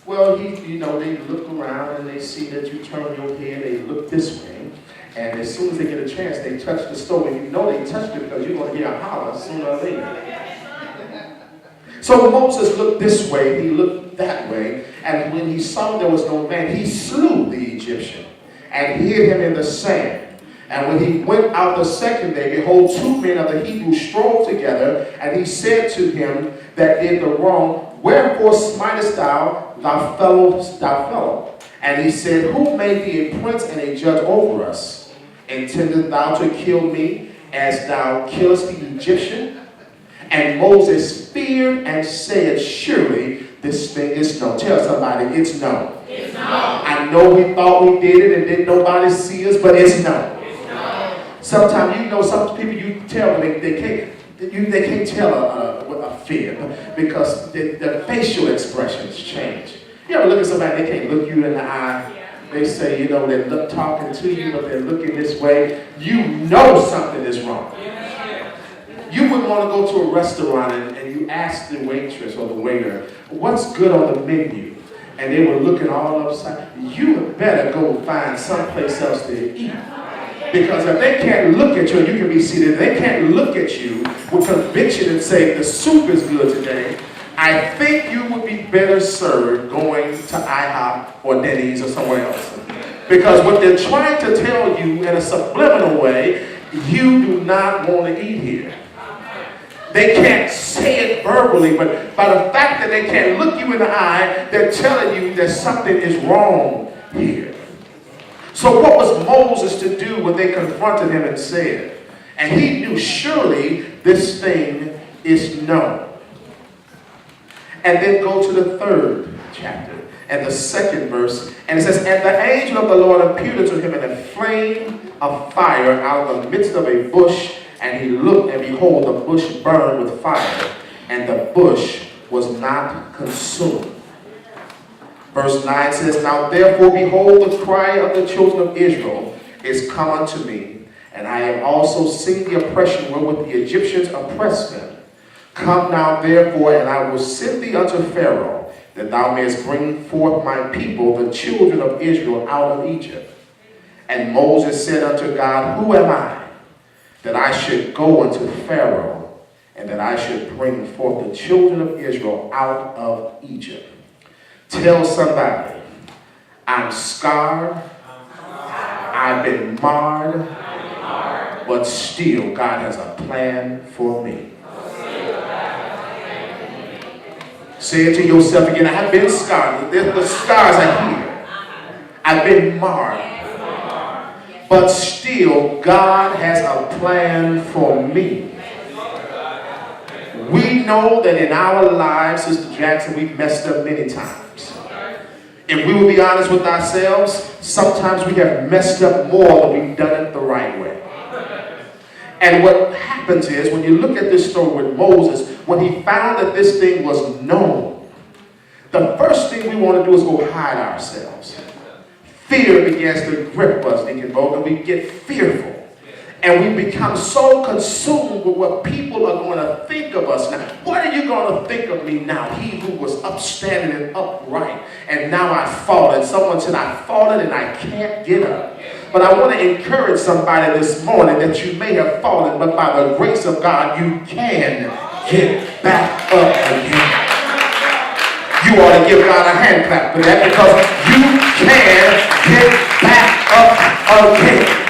Well, they look around and they see that you turn your head, they look this way, and as soon as they get a chance, they touch the stove, and you know they touched it because you're going to hear a holler sooner or later. So Moses looked this way, he looked that way, and when he saw there was no man, he slew the Egyptian and hid him in the sand. And when he went out the second day, behold, 2 men of the Hebrews strove together, and he said to him that did the wrong, wherefore smitest thou thy fellow? And he said, who made thee a prince and a judge over us? Intendest thou to kill me as thou killest the Egyptian? And Moses feared and said, surely this thing is no. Tell somebody, it's no. It's no. I know we thought we did it and didn't nobody see us, but it's no. Sometimes, some people you tell them they can't tell a fear because the facial expressions change. You ever look at somebody, they can't look you in the eye. They say, they're talking to you, but they're looking this way. You know something is wrong. You wouldn't want to go to a restaurant and you ask the waitress or the waiter, what's good on the menu? And they were looking all upside. You better go find someplace else to eat. Because if they can't look at you, and you can be seated, they can't look at you with conviction and say, the soup is good today, I think you would be better served going to IHOP or Denny's or somewhere else. Because what they're trying to tell you in a subliminal way, you do not want to eat here. They can't say it verbally, but by the fact that they can't look you in the eye, they're telling you that something is wrong here. So what was Moses to do when they confronted him and said? And he knew surely this thing is no. And then go to the 3rd chapter and the 2nd verse. And it says, and the angel of the Lord appeared unto him in a flame of fire out of the midst of a bush. And he looked, and behold, the bush burned with fire, and the bush was not consumed. Verse 9 says, now therefore, behold, the cry of the children of Israel is come unto me, and I have also seen the oppression wherewith the Egyptians oppress them. Come now therefore, and I will send thee unto Pharaoh, that thou mayest bring forth my people, the children of Israel, out of Egypt. And Moses said unto God, who am I, that I should go unto Pharaoh, and that I should bring forth the children of Israel out of Egypt? Tell somebody, I'm scarred, I've been marred, but still God has a plan for me. Say it to yourself again, I've been scarred. The scars are here. I've been marred. But still, God has a plan for me. We know that in our lives, Sister Jackson, we've messed up many times. If we will be honest with ourselves, sometimes we have messed up more than we've done it the right way. And what happens is, when you look at this story with Moses, when he found that this thing was known, the first thing we want to do is go hide ourselves. Fear begins to grip us, Deacon Vogt, and we get fearful. And we become so consumed with what people are going to think of us now. What are you going to think of me now? He who was upstanding and upright, and now I've fallen. Someone said, I've fallen and I can't get up. But I want to encourage somebody this morning that you may have fallen, but by the grace of God, you can get back up again. You ought to give God a hand clap for that, because you can get back up again.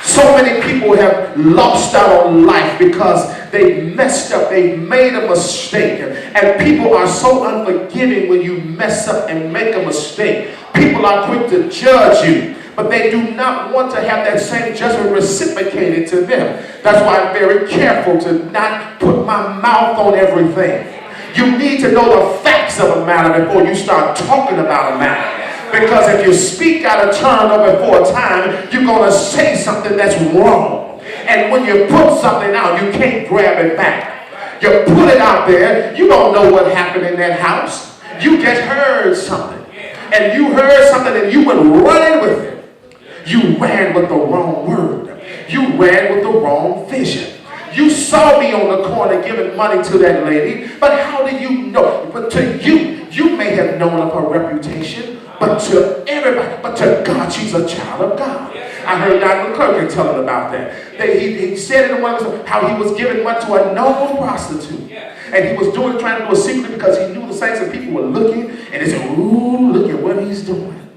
So many people have lost out on life because they messed up, they made a mistake. And people are so unforgiving when you mess up and make a mistake. People are quick to judge you, but they do not want to have that same judgment reciprocated to them. That's why I'm very careful to not put my mouth on everything. You need to know the facts of a matter before you start talking about a matter. Because if you speak out of turn or before time, you're going to say something that's wrong. And when you put something out, you can't grab it back. You put it out there, you don't know what happened in that house. You just heard something. And you heard something and you went running with it. You ran with the wrong word. You ran with the wrong vision. You saw me on the corner giving money to that lady, but how do you know? But to you, you may may have known of her reputation, but to everybody, but to God, she's a child of God. I heard Dr. McClurkin telling about that. He said in one of his, how he was giving money to a known prostitute. And he was trying to do it secretly because he knew the saints and people were looking, and they said, ooh, look at what he's doing.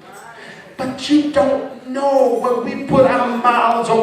But you don't know when we put our mouths on